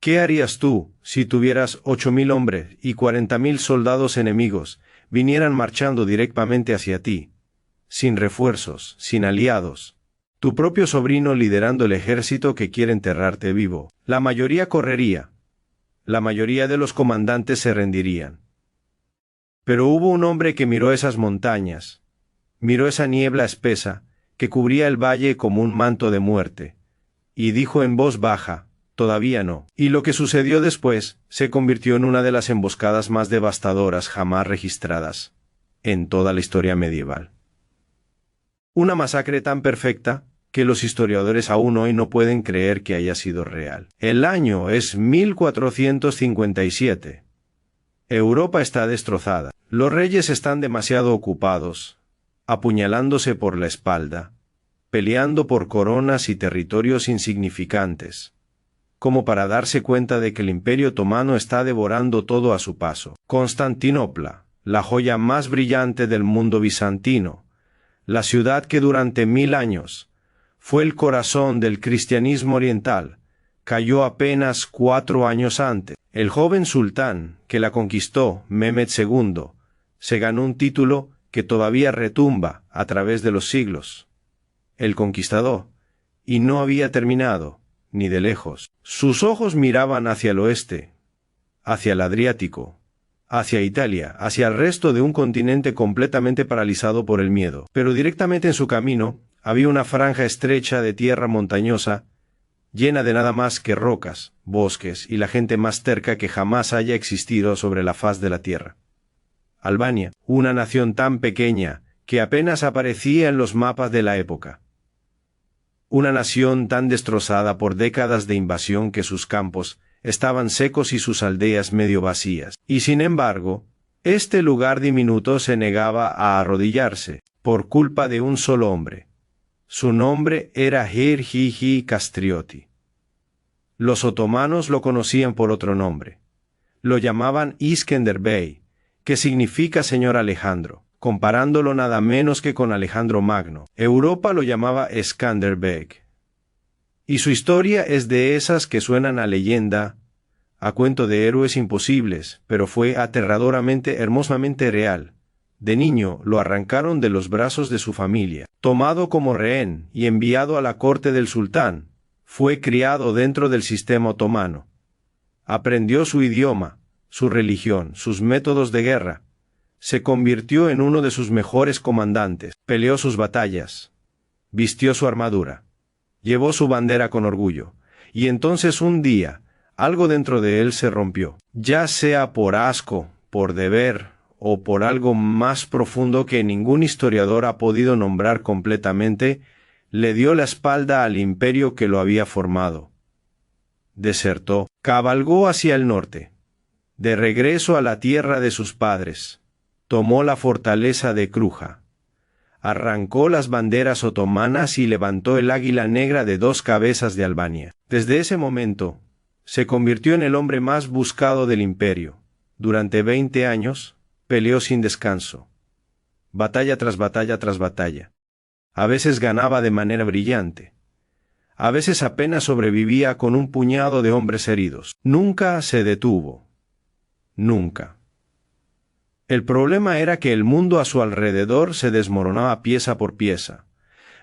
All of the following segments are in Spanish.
¿Qué harías tú, si tuvieras 8.000 hombres y 40.000 soldados enemigos, vinieran marchando directamente hacia ti, sin refuerzos, sin aliados? Tu propio sobrino liderando el ejército que quiere enterrarte vivo. La mayoría correría. La mayoría de los comandantes se rendirían. Pero hubo un hombre que miró esas montañas, miró esa niebla espesa, que cubría el valle como un manto de muerte, y dijo en voz baja, todavía no. Y lo que sucedió después se convirtió en una de las emboscadas más devastadoras jamás registradas en toda la historia medieval. Una masacre tan perfecta que los historiadores aún hoy no pueden creer que haya sido real. El año es 1457. Europa está destrozada. Los reyes están demasiado ocupados, apuñalándose por la espalda, peleando por coronas y territorios insignificantes, como para darse cuenta de que el Imperio Otomano está devorando todo a su paso. Constantinopla, la joya más brillante del mundo bizantino, la ciudad que durante 1000 años fue el corazón del cristianismo oriental, cayó apenas 4 años antes. El joven sultán que la conquistó, Mehmed II, se ganó un título que todavía retumba a través de los siglos. El conquistador, y no había terminado, ni de lejos. Sus ojos miraban hacia el oeste, hacia el Adriático, hacia Italia, hacia el resto de un continente completamente paralizado por el miedo. Pero directamente en su camino había una franja estrecha de tierra montañosa, llena de nada más que rocas, bosques y la gente más terca que jamás haya existido sobre la faz de la tierra. Albania, una nación tan pequeña que apenas aparecía en los mapas de la época. Una nación tan destrozada por décadas de invasión que sus campos estaban secos y sus aldeas medio vacías. Y sin embargo, este lugar diminuto se negaba a arrodillarse, por culpa de un solo hombre. Su nombre era Hirji Kastrioti. Los otomanos lo conocían por otro nombre. Lo llamaban Iskender Bey, que significa Señor Alejandro, comparándolo nada menos que con Alejandro Magno. Europa lo llamaba Skanderbeg. Y su historia es de esas que suenan a leyenda, a cuento de héroes imposibles, pero fue aterradoramente, hermosamente real. De niño lo arrancaron de los brazos de su familia, tomado como rehén y enviado a la corte del sultán. Fue criado dentro del sistema otomano. Aprendió su idioma, su religión, sus métodos de guerra. Se convirtió en uno de sus mejores comandantes. Peleó sus batallas. Vistió su armadura. Llevó su bandera con orgullo. Y entonces un día, algo dentro de él se rompió. Ya sea por asco, por deber, o por algo más profundo que ningún historiador ha podido nombrar completamente, le dio la espalda al imperio que lo había formado. Desertó, cabalgó hacia el norte, de regreso a la tierra de sus padres, tomó la fortaleza de Kruja, arrancó las banderas otomanas y levantó el águila negra de 2 cabezas de Albania. Desde ese momento, se convirtió en el hombre más buscado del imperio. Durante 20 años, peleó sin descanso, batalla tras batalla tras batalla. A veces ganaba de manera brillante. A veces apenas sobrevivía con un puñado de hombres heridos. Nunca se detuvo. Nunca. El problema era que el mundo a su alrededor se desmoronaba pieza por pieza.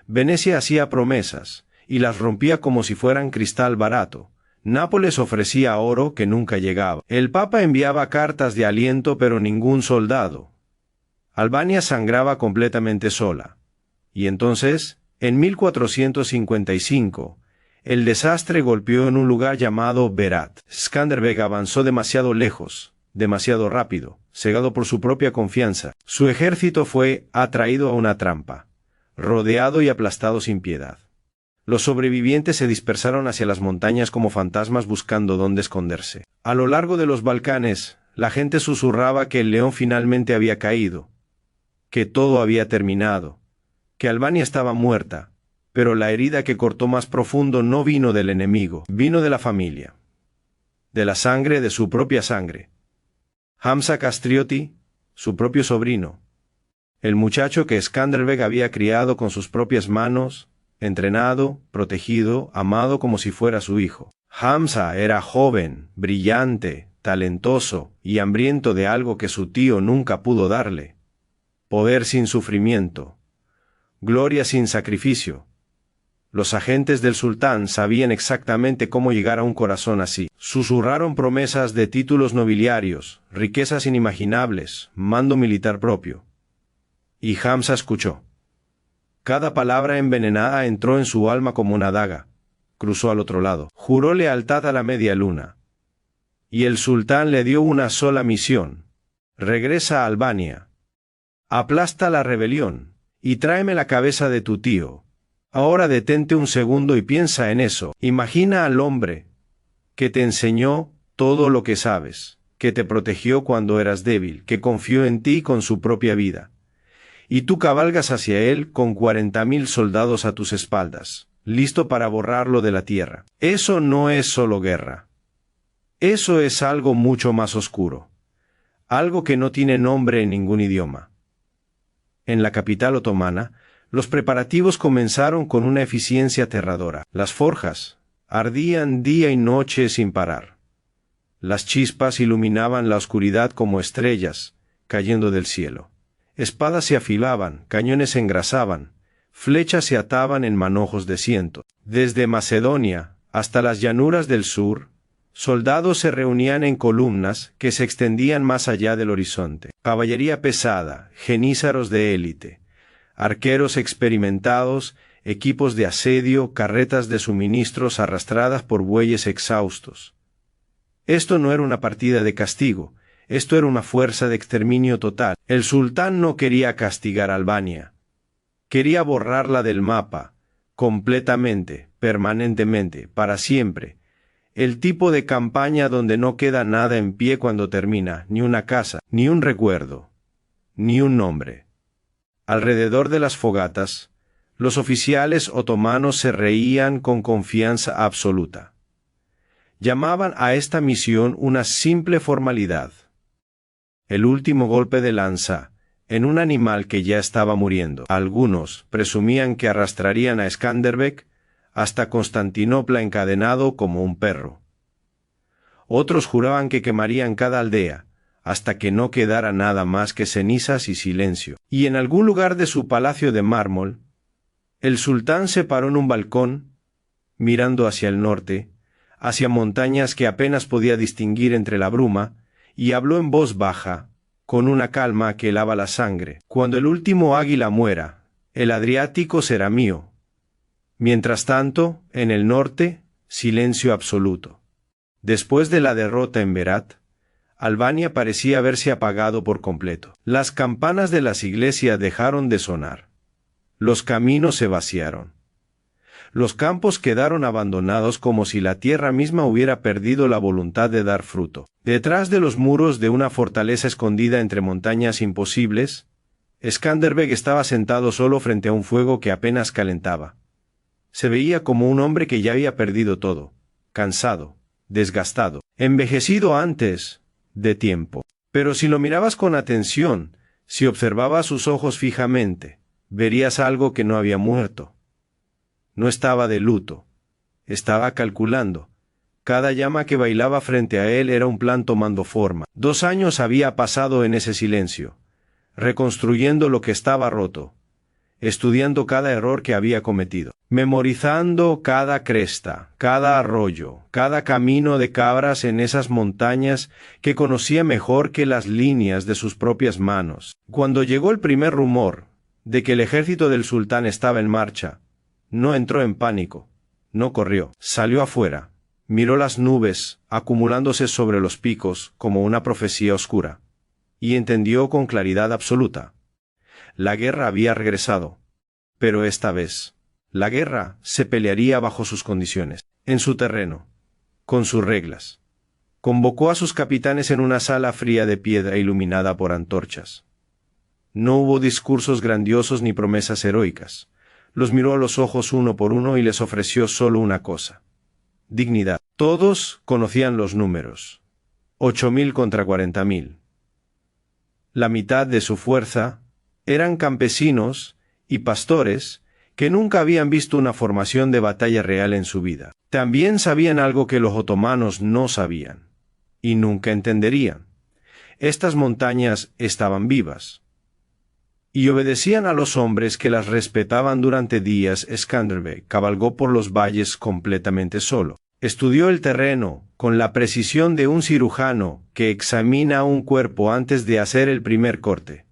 Venecia hacía promesas, y las rompía como si fueran cristal barato. Nápoles ofrecía oro que nunca llegaba. El Papa enviaba cartas de aliento, pero ningún soldado. Albania sangraba completamente sola. Y entonces, en 1455, el desastre golpeó en un lugar llamado Berat. Skanderbeg avanzó demasiado lejos, demasiado rápido, cegado por su propia confianza. Su ejército fue atraído a una trampa, rodeado y aplastado sin piedad. Los sobrevivientes se dispersaron hacia las montañas como fantasmas buscando dónde esconderse. A lo largo de los Balcanes, la gente susurraba que el león finalmente había caído, que todo había terminado, que Albania estaba muerta, pero la herida que cortó más profundo no vino del enemigo, vino de la familia, de la sangre de su propia sangre. Hamza Kastrioti, su propio sobrino, el muchacho que Skanderbeg había criado con sus propias manos, entrenado, protegido, amado como si fuera su hijo. Hamza era joven, brillante, talentoso y hambriento de algo que su tío nunca pudo darle: poder sin sufrimiento, gloria sin sacrificio. Los agentes del sultán sabían exactamente cómo llegar a un corazón así. Susurraron promesas de títulos nobiliarios, riquezas inimaginables, mando militar propio. Y Hamza escuchó. Cada palabra envenenada entró en su alma como una daga. Cruzó al otro lado. Juró lealtad a la media luna. Y el sultán le dio una sola misión: regresa a Albania. Aplasta la rebelión y tráeme la cabeza de tu tío. Ahora detente un segundo y piensa en eso. Imagina al hombre que te enseñó todo lo que sabes, que te protegió cuando eras débil, que confió en ti con su propia vida. Y tú cabalgas hacia él con 40.000 soldados a tus espaldas, listo para borrarlo de la tierra. Eso no es solo guerra. Eso es algo mucho más oscuro. Algo que no tiene nombre en ningún idioma. En la capital otomana, los preparativos comenzaron con una eficiencia aterradora. Las forjas ardían día y noche sin parar. Las chispas iluminaban la oscuridad como estrellas cayendo del cielo. Espadas se afilaban, cañones se engrasaban, flechas se ataban en manojos de cientos. Desde Macedonia hasta las llanuras del sur, soldados se reunían en columnas que se extendían más allá del horizonte. Caballería pesada, jenízaros de élite, arqueros experimentados, equipos de asedio, carretas de suministros arrastradas por bueyes exhaustos. Esto no era una partida de castigo, esto era una fuerza de exterminio total. El sultán no quería castigar a Albania. Quería borrarla del mapa, completamente, permanentemente, para siempre. El tipo de campaña donde no queda nada en pie cuando termina, ni una casa, ni un recuerdo, ni un nombre. Alrededor de las fogatas, los oficiales otomanos se reían con confianza absoluta. Llamaban a esta misión una simple formalidad. El último golpe de lanza, en un animal que ya estaba muriendo. Algunos presumían que arrastrarían a Skanderbeg hasta Constantinopla encadenado como un perro. Otros juraban que quemarían cada aldea, hasta que no quedara nada más que cenizas y silencio. Y en algún lugar de su palacio de mármol, el sultán se paró en un balcón, mirando hacia el norte, hacia montañas que apenas podía distinguir entre la bruma, y habló en voz baja, con una calma que helaba la sangre: cuando el último águila muera, el Adriático será mío. Mientras tanto, en el norte, silencio absoluto. Después de la derrota en Berat, Albania parecía haberse apagado por completo. Las campanas de las iglesias dejaron de sonar. Los caminos se vaciaron. Los campos quedaron abandonados como si la tierra misma hubiera perdido la voluntad de dar fruto. Detrás de los muros de una fortaleza escondida entre montañas imposibles, Skanderbeg estaba sentado solo frente a un fuego que apenas calentaba. Se veía como un hombre que ya había perdido todo, cansado, desgastado, envejecido antes de tiempo. Pero si lo mirabas con atención, si observabas sus ojos fijamente, verías algo que no había muerto. No estaba de luto, estaba calculando. Cada llama que bailaba frente a él era un plan tomando forma. 2 años había pasado en ese silencio, reconstruyendo lo que estaba roto, estudiando cada error que había cometido, memorizando cada cresta, cada arroyo, cada camino de cabras en esas montañas que conocía mejor que las líneas de sus propias manos. Cuando llegó el primer rumor de que el ejército del sultán estaba en marcha, no entró en pánico, no corrió, salió afuera, miró las nubes acumulándose sobre los picos como una profecía oscura, y entendió con claridad absoluta: la guerra había regresado, pero esta vez, la guerra se pelearía bajo sus condiciones, en su terreno, con sus reglas. Convocó a sus capitanes en una sala fría de piedra iluminada por antorchas. No hubo discursos grandiosos ni promesas heroicas. Los miró a los ojos uno por uno y les ofreció solo una cosa: dignidad. Todos conocían los números: 8.000 contra 40.000. La mitad de su fuerza eran campesinos y pastores que nunca habían visto una formación de batalla real en su vida. También sabían algo que los otomanos no sabían, y nunca entenderían. Estas montañas estaban vivas, y obedecían a los hombres que las respetaban. Durante días Skanderbeg cabalgó por los valles completamente solo. Estudió el terreno con la precisión de un cirujano que examina un cuerpo antes de hacer el primer corte.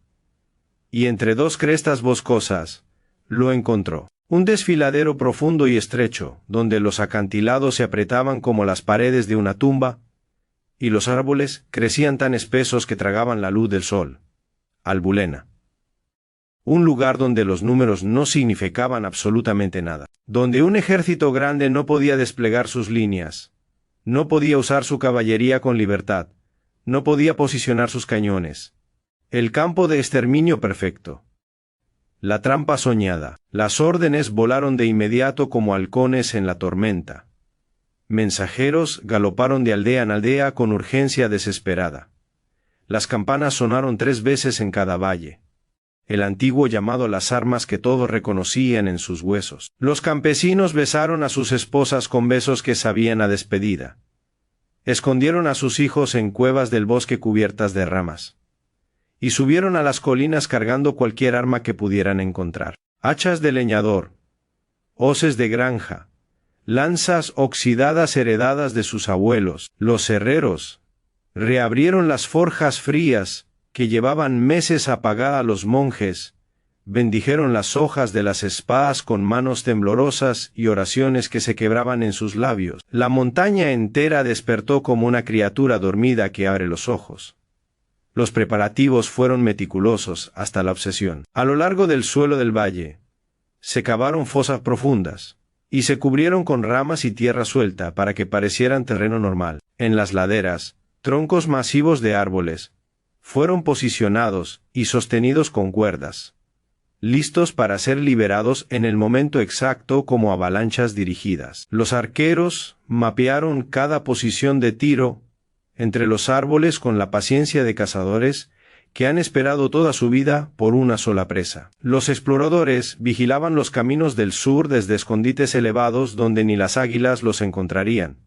Y entre dos crestas boscosas, lo encontró. Un desfiladero profundo y estrecho, donde los acantilados se apretaban como las paredes de una tumba, y los árboles crecían tan espesos que tragaban la luz del sol. Albulena. Un lugar donde los números no significaban absolutamente nada, donde un ejército grande no podía desplegar sus líneas, no podía usar su caballería con libertad, no podía posicionar sus cañones. El campo de exterminio perfecto. La trampa soñada. Las órdenes volaron de inmediato como halcones en la tormenta. Mensajeros galoparon de aldea en aldea con urgencia desesperada. Las campanas sonaron 3 veces en cada valle. El antiguo llamado a las armas que todos reconocían en sus huesos. Los campesinos besaron a sus esposas con besos que sabían a despedida. Escondieron a sus hijos en cuevas del bosque cubiertas de ramas. Y subieron a las colinas cargando cualquier arma que pudieran encontrar. Hachas de leñador, hoces de granja, lanzas oxidadas heredadas de sus abuelos. Los herreros reabrieron las forjas frías que llevaban meses apagadas. Los monjes bendijeron las hojas de las espadas con manos temblorosas y oraciones que se quebraban en sus labios. La montaña entera despertó como una criatura dormida que abre los ojos. Los preparativos fueron meticulosos hasta la obsesión. A lo largo del suelo del valle, se cavaron fosas profundas, y se cubrieron con ramas y tierra suelta para que parecieran terreno normal. En las laderas, troncos masivos de árboles fueron posicionados y sostenidos con cuerdas, listos para ser liberados en el momento exacto como avalanchas dirigidas. Los arqueros mapearon cada posición de tiro entre los árboles con la paciencia de cazadores que han esperado toda su vida por una sola presa. Los exploradores vigilaban los caminos del sur desde escondites elevados donde ni las águilas los encontrarían.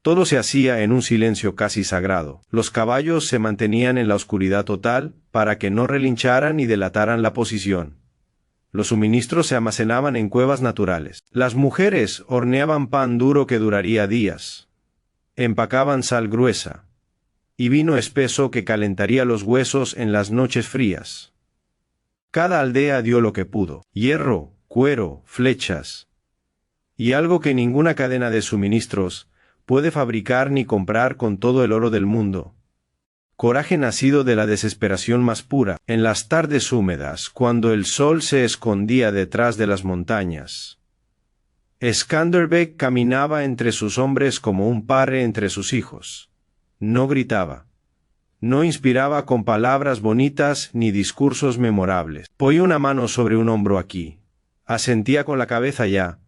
Todo se hacía en un silencio casi sagrado. Los caballos se mantenían en la oscuridad total para que no relincharan ni delataran la posición. Los suministros se almacenaban en cuevas naturales. Las mujeres horneaban pan duro que duraría días. Empacaban sal gruesa y vino espeso que calentaría los huesos en las noches frías. Cada aldea dio lo que pudo: hierro, cuero, flechas, y algo que ninguna cadena de suministros puede fabricar ni comprar con todo el oro del mundo. Coraje nacido de la desesperación más pura. En las tardes húmedas, cuando el sol se escondía detrás de las montañas, Skanderbeg caminaba entre sus hombres como un padre entre sus hijos. No gritaba. No inspiraba con palabras bonitas ni discursos memorables. Ponía una mano sobre un hombro aquí, asentía con la cabeza allá,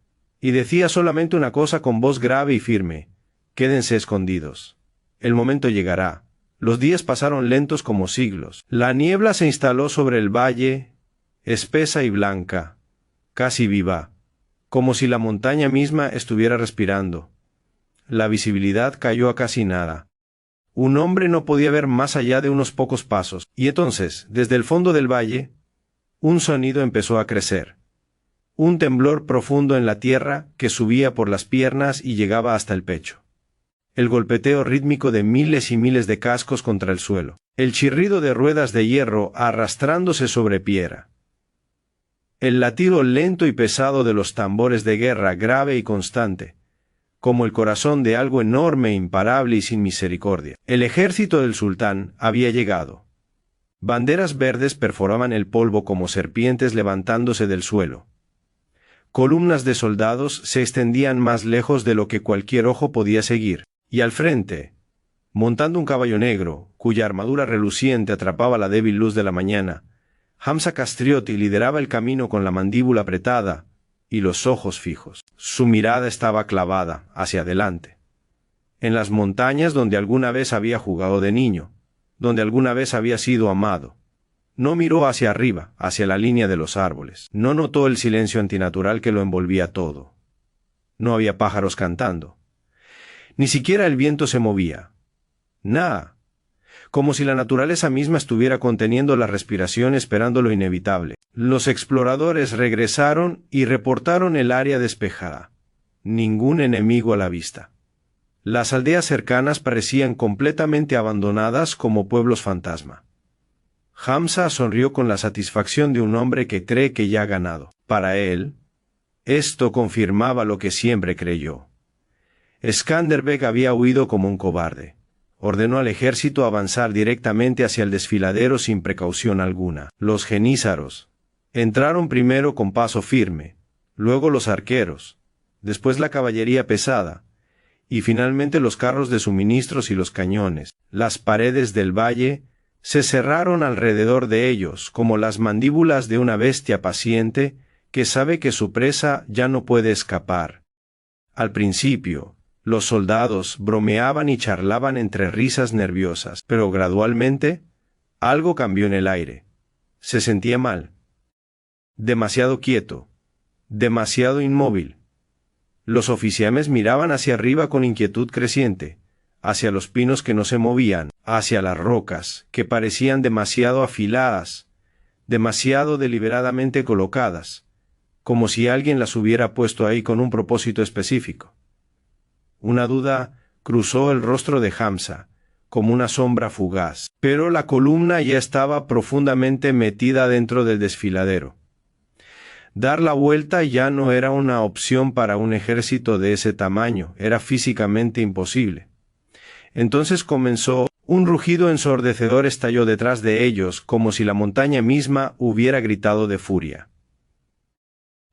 y decía solamente una cosa con voz grave y firme: quédense escondidos. El momento llegará. Los días pasaron lentos como siglos. La niebla se instaló sobre el valle, espesa y blanca, casi viva, como si la montaña misma estuviera respirando. La visibilidad cayó a casi nada. Un hombre no podía ver más allá de unos pocos pasos, y entonces, desde el fondo del valle, un sonido empezó a crecer. Un temblor profundo en la tierra que subía por las piernas y llegaba hasta el pecho. El golpeteo rítmico de miles y miles de cascos contra el suelo. El chirrido de ruedas de hierro arrastrándose sobre piedra. El latido lento y pesado de los tambores de guerra, grave y constante, como el corazón de algo enorme, imparable y sin misericordia. El ejército del sultán había llegado. Banderas verdes perforaban el polvo como serpientes levantándose del suelo. Columnas de soldados se extendían más lejos de lo que cualquier ojo podía seguir, y al frente, montando un caballo negro, cuya armadura reluciente atrapaba la débil luz de la mañana, Hamza Castriotti lideraba el camino con la mandíbula apretada y los ojos fijos. Su mirada estaba clavada hacia adelante, en las montañas donde alguna vez había jugado de niño, donde alguna vez había sido amado, No miró hacia arriba, hacia la línea de los árboles. No notó el silencio antinatural que lo envolvía todo. No había pájaros cantando. Ni siquiera el viento se movía. Nada. Como si la naturaleza misma estuviera conteniendo la respiración esperando lo inevitable. Los exploradores regresaron y reportaron el área despejada. Ningún enemigo a la vista. Las aldeas cercanas parecían completamente abandonadas como pueblos fantasma. Hamza sonrió con la satisfacción de un hombre que cree que ya ha ganado. Para él, esto confirmaba lo que siempre creyó. Skanderbeg había huido como un cobarde. Ordenó al ejército avanzar directamente hacia el desfiladero sin precaución alguna. Los genízaros entraron primero con paso firme, luego los arqueros, después la caballería pesada, y finalmente los carros de suministros y los cañones. Las paredes del valle se cerraron alrededor de ellos como las mandíbulas de una bestia paciente que sabe que su presa ya no puede escapar. Al principio, los soldados bromeaban y charlaban entre risas nerviosas, pero gradualmente, algo cambió en el aire. Se sentía mal. Demasiado quieto. Demasiado inmóvil. Los oficiales miraban hacia arriba con inquietud creciente, hacia los pinos que no se movían, hacia las rocas, que parecían demasiado afiladas, demasiado deliberadamente colocadas, como si alguien las hubiera puesto ahí con un propósito específico. Una duda cruzó el rostro de Hamza, como una sombra fugaz, pero la columna ya estaba profundamente metida dentro del desfiladero. Dar la vuelta ya no era una opción para un ejército de ese tamaño, era físicamente imposible. Entonces comenzó, un rugido ensordecedor estalló detrás de ellos, como si la montaña misma hubiera gritado de furia.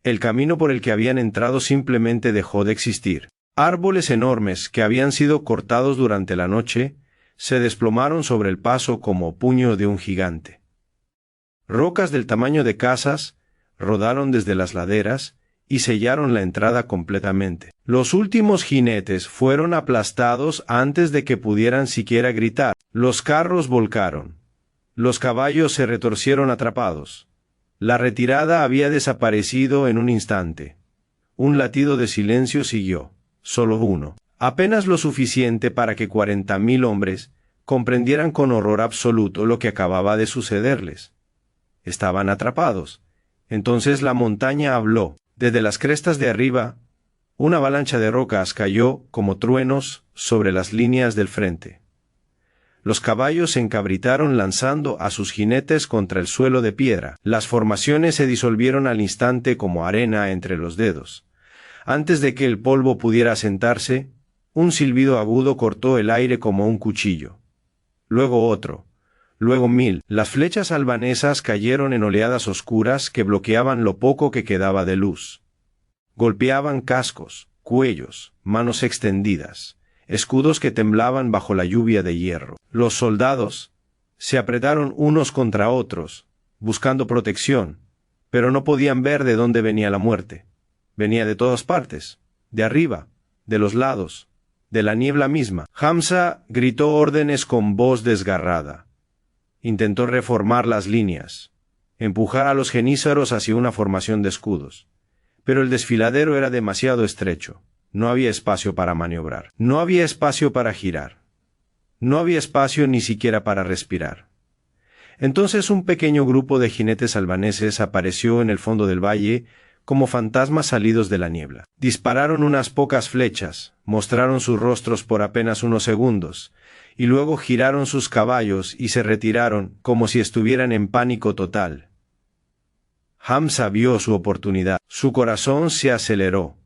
El camino por el que habían entrado simplemente dejó de existir. Árboles enormes que habían sido cortados durante la noche se desplomaron sobre el paso como puño de un gigante. Rocas del tamaño de casas rodaron desde las laderas y sellaron la entrada completamente. Los últimos jinetes fueron aplastados antes de que pudieran siquiera gritar. Los carros volcaron. Los caballos se retorcieron atrapados. La retirada había desaparecido en un instante. Un latido de silencio siguió. Solo uno. Apenas lo suficiente para que 40.000 hombres comprendieran con horror absoluto lo que acababa de sucederles. Estaban atrapados. Entonces la montaña habló. Desde las crestas de arriba, una avalancha de rocas cayó como truenos sobre las líneas del frente. Los caballos se encabritaron lanzando a sus jinetes contra el suelo de piedra. Las formaciones se disolvieron al instante como arena entre los dedos. Antes de que el polvo pudiera asentarse, un silbido agudo cortó el aire como un cuchillo. Luego otro. Luego 1000. Las flechas albanesas cayeron en oleadas oscuras que bloqueaban lo poco que quedaba de luz. Golpeaban cascos, cuellos, manos extendidas, escudos que temblaban bajo la lluvia de hierro. Los soldados se apretaron unos contra otros, buscando protección, pero no podían ver de dónde venía la muerte. Venía de todas partes, de arriba, de los lados, de la niebla misma. Hamza gritó órdenes con voz desgarrada. Intentó reformar las líneas, empujar a los genízaros hacia una formación de escudos. Pero el desfiladero era demasiado estrecho. No había espacio para maniobrar. No había espacio para girar. No había espacio ni siquiera para respirar. Entonces un pequeño grupo de jinetes albaneses apareció en el fondo del valle como fantasmas salidos de la niebla. Dispararon unas pocas flechas, mostraron sus rostros por apenas unos segundos, y luego giraron sus caballos y se retiraron como si estuvieran en pánico total. Hamza vio su oportunidad. Su corazón se aceleró.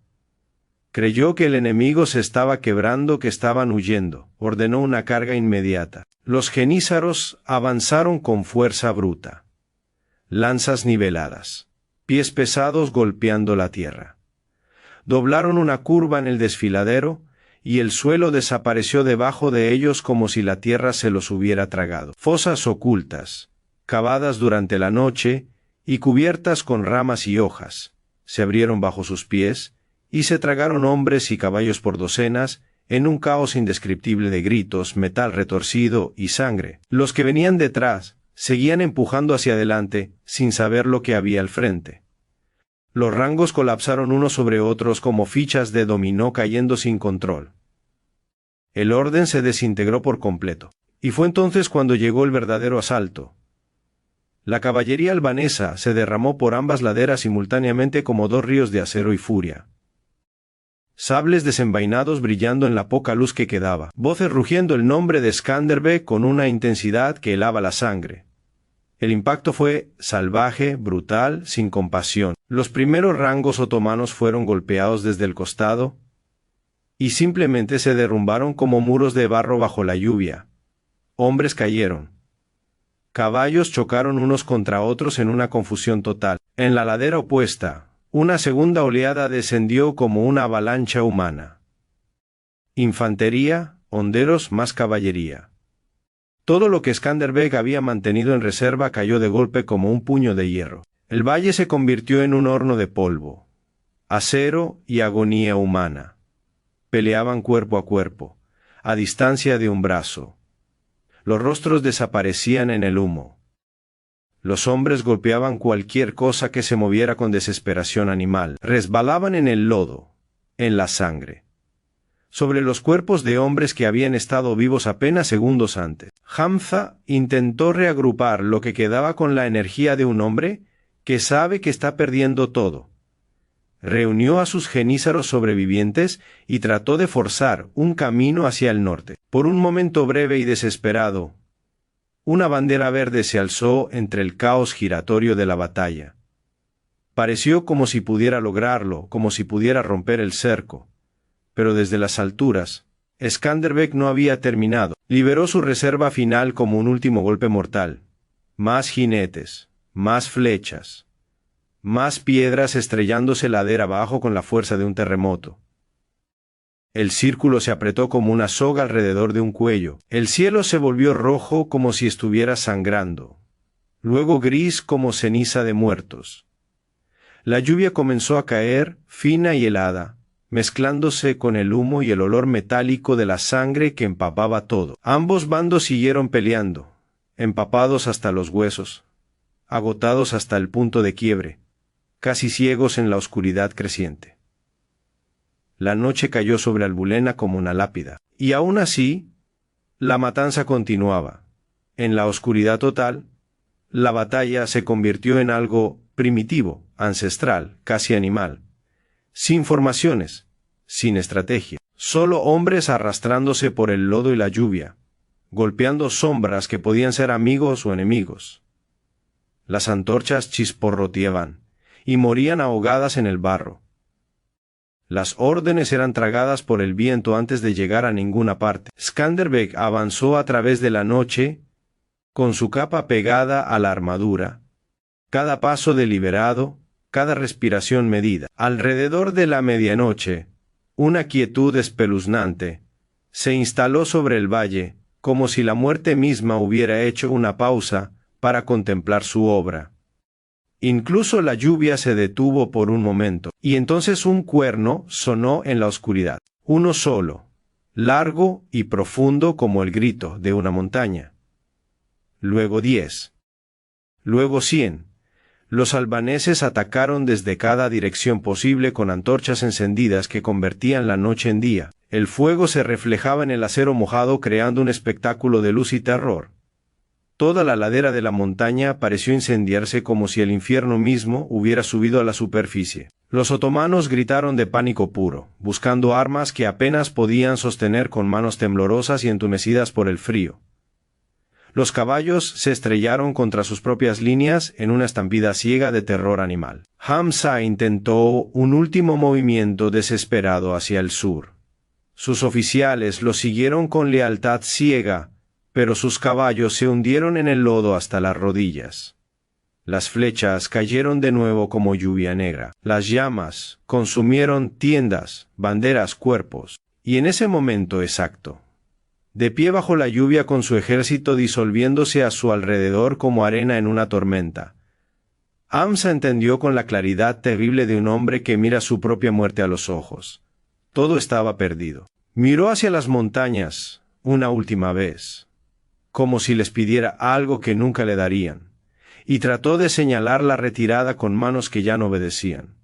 Creyó que el enemigo se estaba quebrando, que estaban huyendo. Ordenó una carga inmediata. Los genízaros avanzaron con fuerza bruta. Lanzas niveladas. Pies pesados golpeando la tierra. Doblaron una curva en el desfiladero, y el suelo desapareció debajo de ellos como si la tierra se los hubiera tragado. Fosas ocultas, cavadas durante la noche y cubiertas con ramas y hojas, se abrieron bajo sus pies y se tragaron hombres y caballos por docenas en un caos indescriptible de gritos, metal retorcido y sangre. Los que venían detrás seguían empujando hacia adelante, sin saber lo que había al frente. Los rangos colapsaron unos sobre otros como fichas de dominó cayendo sin control. El orden se desintegró por completo. Y fue entonces cuando llegó el verdadero asalto. La caballería albanesa se derramó por ambas laderas simultáneamente como dos ríos de acero y furia. Sables desenvainados brillando en la poca luz que quedaba, voces rugiendo el nombre de Skanderbeg con una intensidad que helaba la sangre. El impacto fue salvaje, brutal, sin compasión. Los primeros rangos otomanos fueron golpeados desde el costado y simplemente se derrumbaron como muros de barro bajo la lluvia. Hombres cayeron. Caballos chocaron unos contra otros en una confusión total. En la ladera opuesta, una segunda oleada descendió como una avalancha humana. Infantería, honderos más caballería. Todo lo que Skanderbeg había mantenido en reserva cayó de golpe como un puño de hierro. El valle se convirtió en un horno de polvo, acero y agonía humana. Peleaban cuerpo a cuerpo, a distancia de un brazo. Los rostros desaparecían en el humo. Los hombres golpeaban cualquier cosa que se moviera con desesperación animal. Resbalaban en el lodo, en la sangre. Sobre los cuerpos de hombres que habían estado vivos apenas segundos antes. Hamza intentó reagrupar lo que quedaba con la energía de un hombre que sabe que está perdiendo todo. Reunió a sus genízaros sobrevivientes y trató de forzar un camino hacia el norte. Por un momento breve y desesperado, una bandera verde se alzó entre el caos giratorio de la batalla. Pareció como si pudiera lograrlo, como si pudiera romper el cerco. Pero desde las alturas, Skanderbeg no había terminado. Liberó su reserva final como un último golpe mortal. Más jinetes, más flechas. Más piedras estrellándose ladera abajo con la fuerza de un terremoto. El círculo se apretó como una soga alrededor de un cuello. El cielo se volvió rojo como si estuviera sangrando. Luego gris como ceniza de muertos. La lluvia comenzó a caer, fina y helada, mezclándose con el humo y el olor metálico de la sangre que empapaba todo. Ambos bandos siguieron peleando, empapados hasta los huesos, agotados hasta el punto de quiebre, casi ciegos en la oscuridad creciente. La noche cayó sobre Albulena como una lápida, y aún así, la matanza continuaba. En la oscuridad total, la batalla se convirtió en algo primitivo, ancestral, casi animal. Sin formaciones, sin estrategia, solo hombres arrastrándose por el lodo y la lluvia, golpeando sombras que podían ser amigos o enemigos. Las antorchas chisporroteaban y morían ahogadas en el barro. Las órdenes eran tragadas por el viento antes de llegar a ninguna parte. Skanderbeg avanzó a través de la noche, con su capa pegada a la armadura, cada paso deliberado, cada respiración medida. Alrededor de la medianoche, una quietud espeluznante se instaló sobre el valle, como si la muerte misma hubiera hecho una pausa para contemplar su obra. Incluso la lluvia se detuvo por un momento, y entonces un cuerno sonó en la oscuridad. Uno solo, largo y profundo como el grito de una montaña. Luego 10. Luego 100. Los albaneses atacaron desde cada dirección posible con antorchas encendidas que convertían la noche en día. El fuego se reflejaba en el acero mojado creando un espectáculo de luz y terror. Toda la ladera de la montaña pareció incendiarse como si el infierno mismo hubiera subido a la superficie. Los otomanos gritaron de pánico puro, buscando armas que apenas podían sostener con manos temblorosas y entumecidas por el frío. Los caballos se estrellaron contra sus propias líneas en una estampida ciega de terror animal. Hamza intentó un último movimiento desesperado hacia el sur. Sus oficiales lo siguieron con lealtad ciega, pero sus caballos se hundieron en el lodo hasta las rodillas. Las flechas cayeron de nuevo como lluvia negra. Las llamas consumieron tiendas, banderas, cuerpos. Y en ese momento exacto, de pie bajo la lluvia con su ejército disolviéndose a su alrededor como arena en una tormenta, Hamza entendió con la claridad terrible de un hombre que mira su propia muerte a los ojos. Todo estaba perdido. Miró hacia las montañas, una última vez. como si les pidiera algo que nunca le darían, y trató de señalar la retirada con manos que ya no obedecían.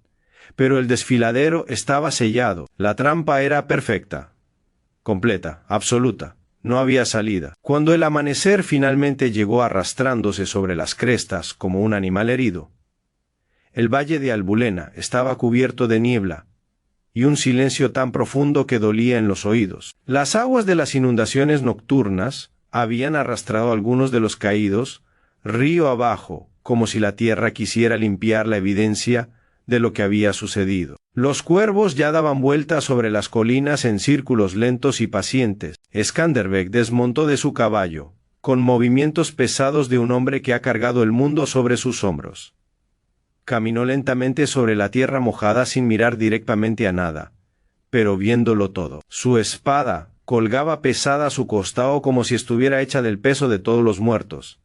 Pero el desfiladero estaba sellado, la trampa era perfecta, completa, absoluta, no había salida. Cuando el amanecer finalmente llegó arrastrándose sobre las crestas como un animal herido, el valle de Albulena estaba cubierto de niebla, y un silencio tan profundo que dolía en los oídos. Las aguas de las inundaciones nocturnas habían arrastrado a algunos de los caídos, río abajo, como si la tierra quisiera limpiar la evidencia de lo que había sucedido. Los cuervos ya daban vueltas sobre las colinas en círculos lentos y pacientes. Skanderbeg desmontó de su caballo, con movimientos pesados de un hombre que ha cargado el mundo sobre sus hombros. Caminó lentamente sobre la tierra mojada sin mirar directamente a nada, pero viéndolo todo. Su espada colgaba pesada a su costado como si estuviera hecha del peso de todos los muertos.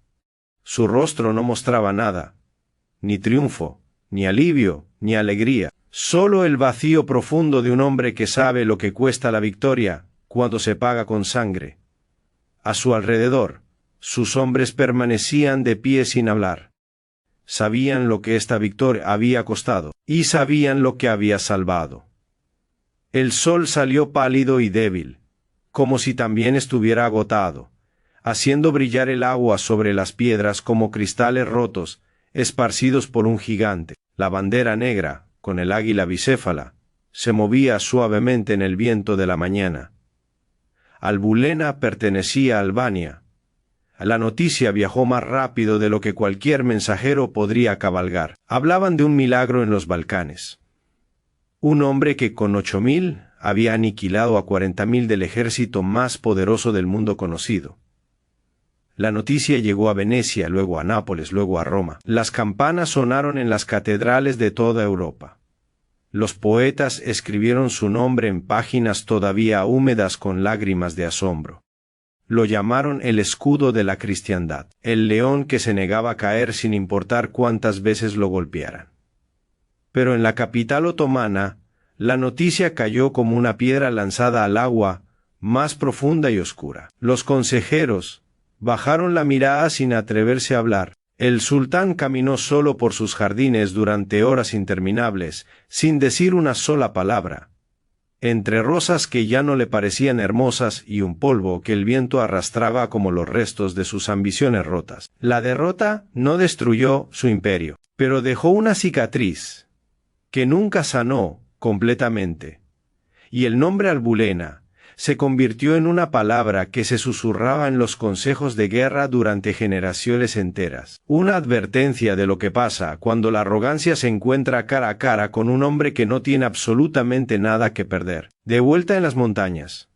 Su rostro no mostraba nada, ni triunfo, ni alivio, ni alegría, solo el vacío profundo de un hombre que sabe lo que cuesta la victoria cuando se paga con sangre. A su alrededor, sus hombres permanecían de pie sin hablar. Sabían lo que esta victoria había costado, y sabían lo que había salvado. El sol salió pálido y débil, como si también estuviera agotado, haciendo brillar el agua sobre las piedras como cristales rotos, esparcidos por un gigante. La bandera negra, con el águila bicéfala, se movía suavemente en el viento de la mañana. Albulena pertenecía a Albania. La noticia viajó más rápido de lo que cualquier mensajero podría cabalgar. Hablaban de un milagro en los Balcanes. Un hombre que con 8.000 había aniquilado a 40.000 del ejército más poderoso del mundo conocido. La noticia llegó a Venecia, luego a Nápoles, luego a Roma. Las campanas sonaron en las catedrales de toda Europa. Los poetas escribieron su nombre en páginas todavía húmedas con lágrimas de asombro. Lo llamaron el escudo de la cristiandad, el león que se negaba a caer sin importar cuántas veces lo golpearan. Pero en la capital otomana, la noticia cayó como una piedra lanzada al agua, más profunda y oscura. Los consejeros bajaron la mirada sin atreverse a hablar. El sultán caminó solo por sus jardines durante horas interminables, sin decir una sola palabra, entre rosas que ya no le parecían hermosas y un polvo que el viento arrastraba como los restos de sus ambiciones rotas. La derrota no destruyó su imperio, pero dejó una cicatriz que nunca sanó completamente, y el nombre Albulena se convirtió en una palabra que se susurraba en los consejos de guerra durante generaciones enteras. Una advertencia de lo que pasa cuando la arrogancia se encuentra cara a cara con un hombre que no tiene absolutamente nada que perder. De vuelta en las montañas,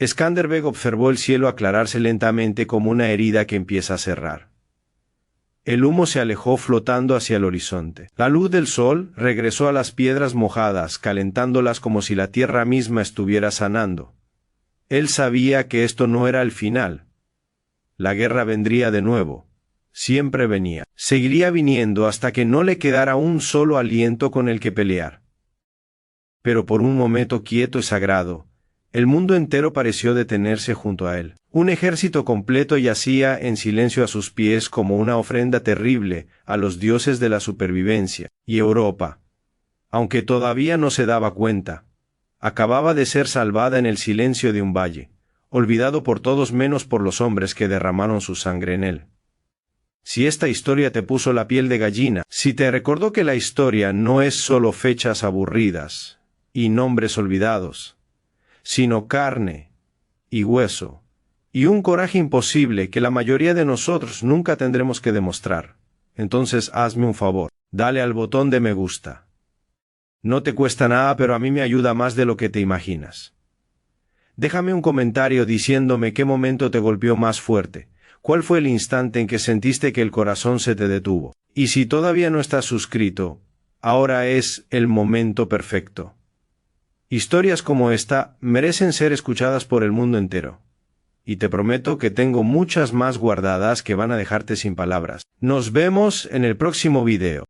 Skanderbeg observó el cielo aclararse lentamente como una herida que empieza a cerrar. El humo se alejó flotando hacia el horizonte. La luz del sol regresó a las piedras mojadas, calentándolas como si la tierra misma estuviera sanando. Él sabía que esto no era el final. La guerra vendría de nuevo. Siempre venía. Seguiría viniendo hasta que no le quedara un solo aliento con el que pelear. Pero por un momento quieto y sagrado, el mundo entero pareció detenerse junto a él. Un ejército completo yacía en silencio a sus pies como una ofrenda terrible a los dioses de la supervivencia. Y Europa, aunque todavía no se daba cuenta, acababa de ser salvada en el silencio de un valle, olvidado por todos menos por los hombres que derramaron su sangre en él. Si esta historia te puso la piel de gallina, si te recordó que la historia no es solo fechas aburridas y nombres olvidados, sino carne y hueso, y un coraje imposible que la mayoría de nosotros nunca tendremos que demostrar, entonces hazme un favor, dale al botón de me gusta. No te cuesta nada, pero a mí me ayuda más de lo que te imaginas. Déjame un comentario diciéndome qué momento te golpeó más fuerte, cuál fue el instante en que sentiste que el corazón se te detuvo. Y si todavía no estás suscrito, ahora es el momento perfecto. Historias como esta merecen ser escuchadas por el mundo entero. Y te prometo que tengo muchas más guardadas que van a dejarte sin palabras. Nos vemos en el próximo video.